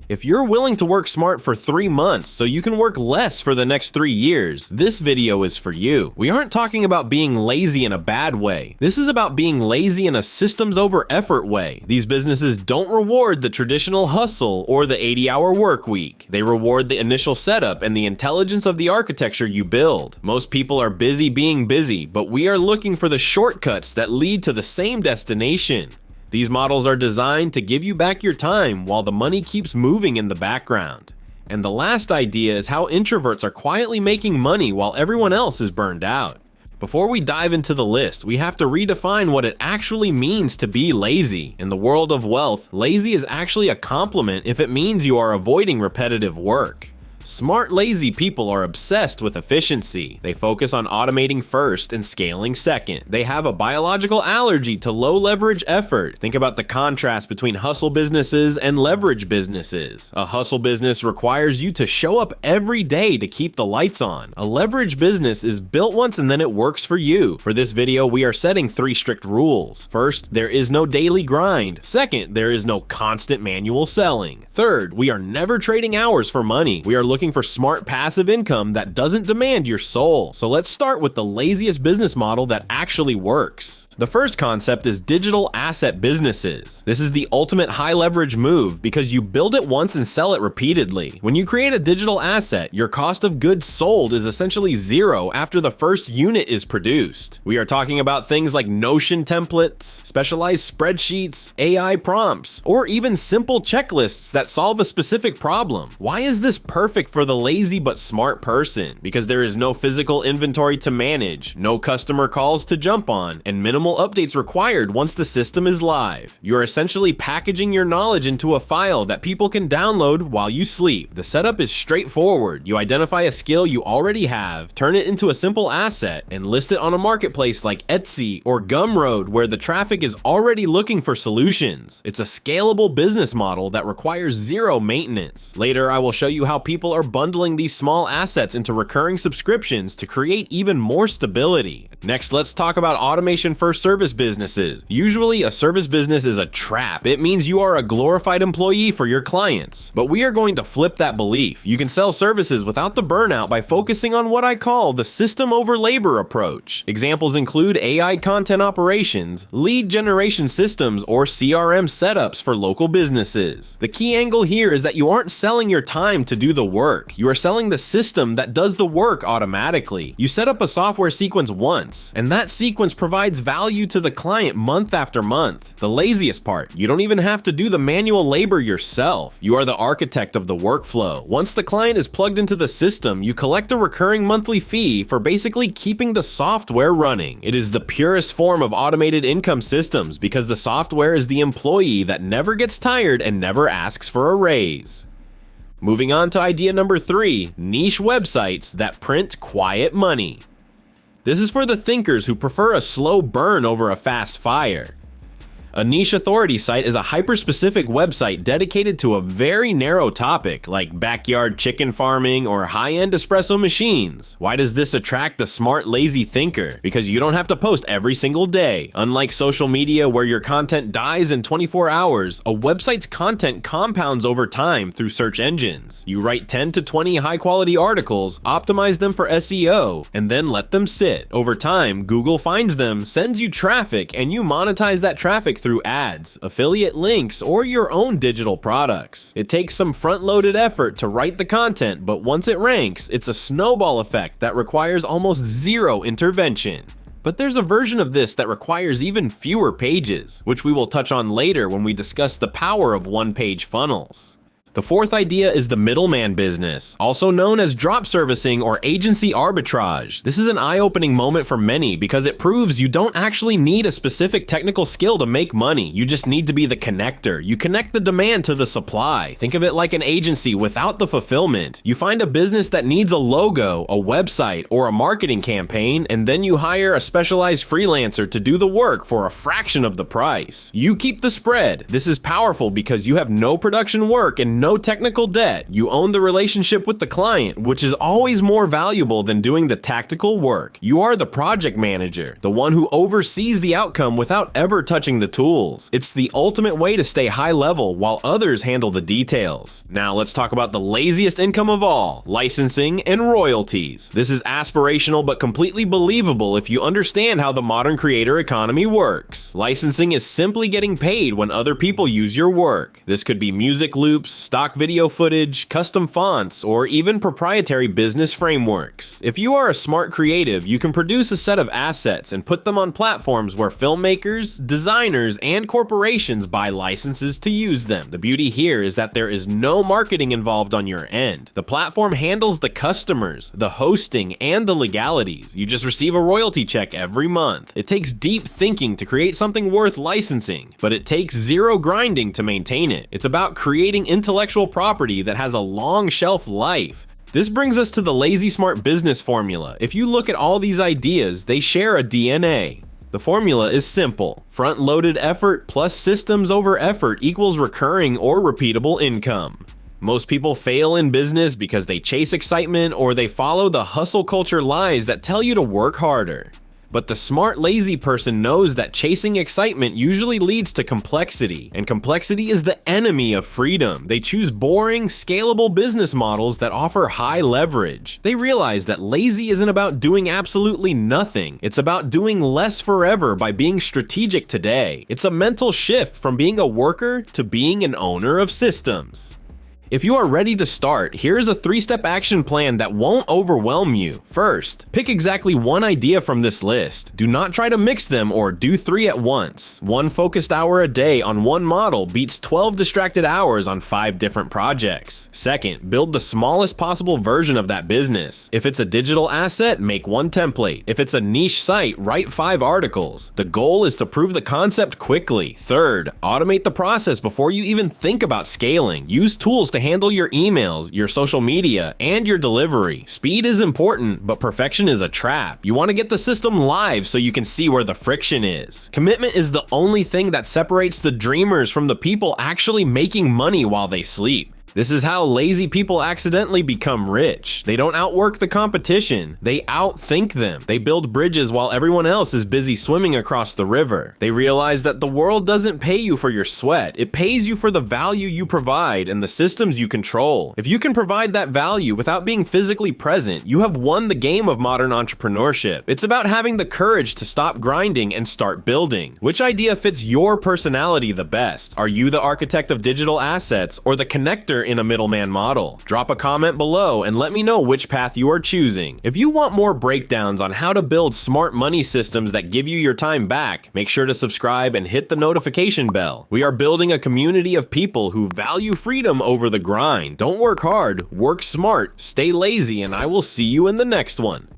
If you're willing to work smart for 3 months so you can work less for the next 3 years, this video is for you. We aren't talking about being lazy in a bad way. This is about being lazy in a systems over effort way. These businesses don't reward the traditional hustle or the 80-hour work week. They reward the initial setup and the intelligence of the architecture you build. Most people are busy being busy, but we are looking for the shortcuts that lead to the same destination. These models are designed to give you back your time while the money keeps moving in the background. And the last idea is how introverts are quietly making money while everyone else is burned out. Before we dive into the list, we have to redefine what it actually means to be lazy. In the world of wealth, lazy is actually a compliment if it means you are avoiding repetitive work. Smart, lazy people are obsessed with efficiency. They focus on automating first and scaling second. They have a biological allergy to low leverage effort. Think about the contrast between hustle businesses and leverage businesses. A hustle business requires you to show up every day to keep the lights on. A leverage business is built once and then it works for you. For this video, we are setting 3 strict rules. First, there is no daily grind. Second, there is no constant manual selling. Third, we are never trading hours for money. We are looking for smart passive income that doesn't demand your soul. So let's start with the laziest business model that actually works. The first concept is digital asset businesses. This is the ultimate high leverage move because you build it once and sell it repeatedly. When you create a digital asset, your cost of goods sold is essentially zero after the first unit is produced. We are talking about things like Notion templates, specialized spreadsheets, AI prompts, or even simple checklists that solve a specific problem. Why is this perfect for the lazy but smart person? Because there is no physical inventory to manage, no customer calls to jump on, and minimal updates required once the system is live. You're essentially packaging your knowledge into a file that people can download while you sleep. The setup is straightforward. You identify a skill you already have, turn it into a simple asset, and list it on a marketplace like Etsy or Gumroad where the traffic is already looking for solutions. It's a scalable business model that requires zero maintenance. Later, I will show you how people are bundling these small assets into recurring subscriptions to create even more stability. Next, let's talk about automation for service businesses. Usually, a service business is a trap. It means you are a glorified employee for your clients. But we are going to flip that belief. You can sell services without the burnout by focusing on what I call the system over labor approach. Examples include AI content operations, lead generation systems, or CRM setups for local businesses. The key angle here is that you aren't selling your time to do the work. You are selling the system that does the work automatically. You set up a software sequence once, and that sequence provides value to the client month after month. The laziest part, you don't even have to do the manual labor yourself. You are the architect of the workflow. Once the client is plugged into the system, you collect a recurring monthly fee for basically keeping the software running. It is the purest form of automated income systems because the software is the employee that never gets tired and never asks for a raise. Moving on to idea number 3, niche websites that print quiet money. This is for the thinkers who prefer a slow burn over a fast fire. A niche authority site is a hyper-specific website dedicated to a very narrow topic, like backyard chicken farming or high-end espresso machines. Why does this attract the smart, lazy thinker? Because you don't have to post every single day. Unlike social media where your content dies in 24 hours, a website's content compounds over time through search engines. You write 10 to 20 high-quality articles, optimize them for SEO, and then let them sit. Over time, Google finds them, sends you traffic, and you monetize that traffic through ads, affiliate links, or your own digital products. It takes some front-loaded effort to write the content, but once it ranks, it's a snowball effect that requires almost zero intervention. But there's a version of this that requires even fewer pages, which we will touch on later when we discuss the power of one-page funnels. The fourth idea is the middleman business, also known as drop servicing or agency arbitrage. This is an eye-opening moment for many because it proves you don't actually need a specific technical skill to make money. You just need to be the connector. You connect the demand to the supply. Think of it like an agency without the fulfillment. You find a business that needs a logo, a website, or a marketing campaign, and then you hire a specialized freelancer to do the work for a fraction of the price. You keep the spread. This is powerful because you have no production work and no no technical debt. You own the relationship with the client, which is always more valuable than doing the tactical work. You are the project manager, the one who oversees the outcome without ever touching the tools. It's the ultimate way to stay high level while others handle the details. Now let's talk about the laziest income of all, licensing and royalties. This is aspirational but completely believable if you understand how the modern creator economy works. Licensing is simply getting paid when other people use your work. This could be music loops, stock video footage, custom fonts, or even proprietary business frameworks. If you are a smart creative, you can produce a set of assets and put them on platforms where filmmakers, designers, and corporations buy licenses to use them. The beauty here is that there is no marketing involved on your end. The platform handles the customers, the hosting, and the legalities. You just receive a royalty check every month. It takes deep thinking to create something worth licensing, but it takes zero grinding to maintain it. It's about creating intellectual property that has a long shelf life. This brings us to the lazy smart business formula. If you look at all these ideas, they share a DNA. The formula is simple. Front-loaded effort plus systems over effort equals recurring or repeatable income. Most people fail in business because they chase excitement or they follow the hustle culture lies that tell you to work harder. But the smart, lazy person knows that chasing excitement usually leads to complexity, and complexity is the enemy of freedom. They choose boring, scalable business models that offer high leverage. They realize that lazy isn't about doing absolutely nothing. It's about doing less forever by being strategic today. It's a mental shift from being a worker to being an owner of systems. If you are ready to start, here is a 3-step action plan that won't overwhelm you. First, pick exactly one idea from this list. Do not try to mix them or do 3 at once. 1 focused hour a day on one model beats 12 distracted hours on 5 different projects. Second, build the smallest possible version of that business. If it's a digital asset, make 1 template. If it's a niche site, write 5 articles. The goal is to prove the concept quickly. Third, automate the process before you even think about scaling. Use tools to handle your emails, your social media, and your delivery. Speed is important, but perfection is a trap. You want to get the system live so you can see where the friction is. Commitment is the only thing that separates the dreamers from the people actually making money while they sleep. This is how lazy people accidentally become rich. They don't outwork the competition. They outthink them. They build bridges while everyone else is busy swimming across the river. They realize that the world doesn't pay you for your sweat. It pays you for the value you provide and the systems you control. If you can provide that value without being physically present, you have won the game of modern entrepreneurship. It's about having the courage to stop grinding and start building. Which idea fits your personality the best? Are you the architect of digital assets or the connector in a middleman model? Drop a comment below and let me know which path you are choosing. If you want more breakdowns on how to build smart money systems that give you your time back, make sure to subscribe and hit the notification bell. We are building a community of people who value freedom over the grind. Don't work hard, work smart, stay lazy, and I will see you in the next one.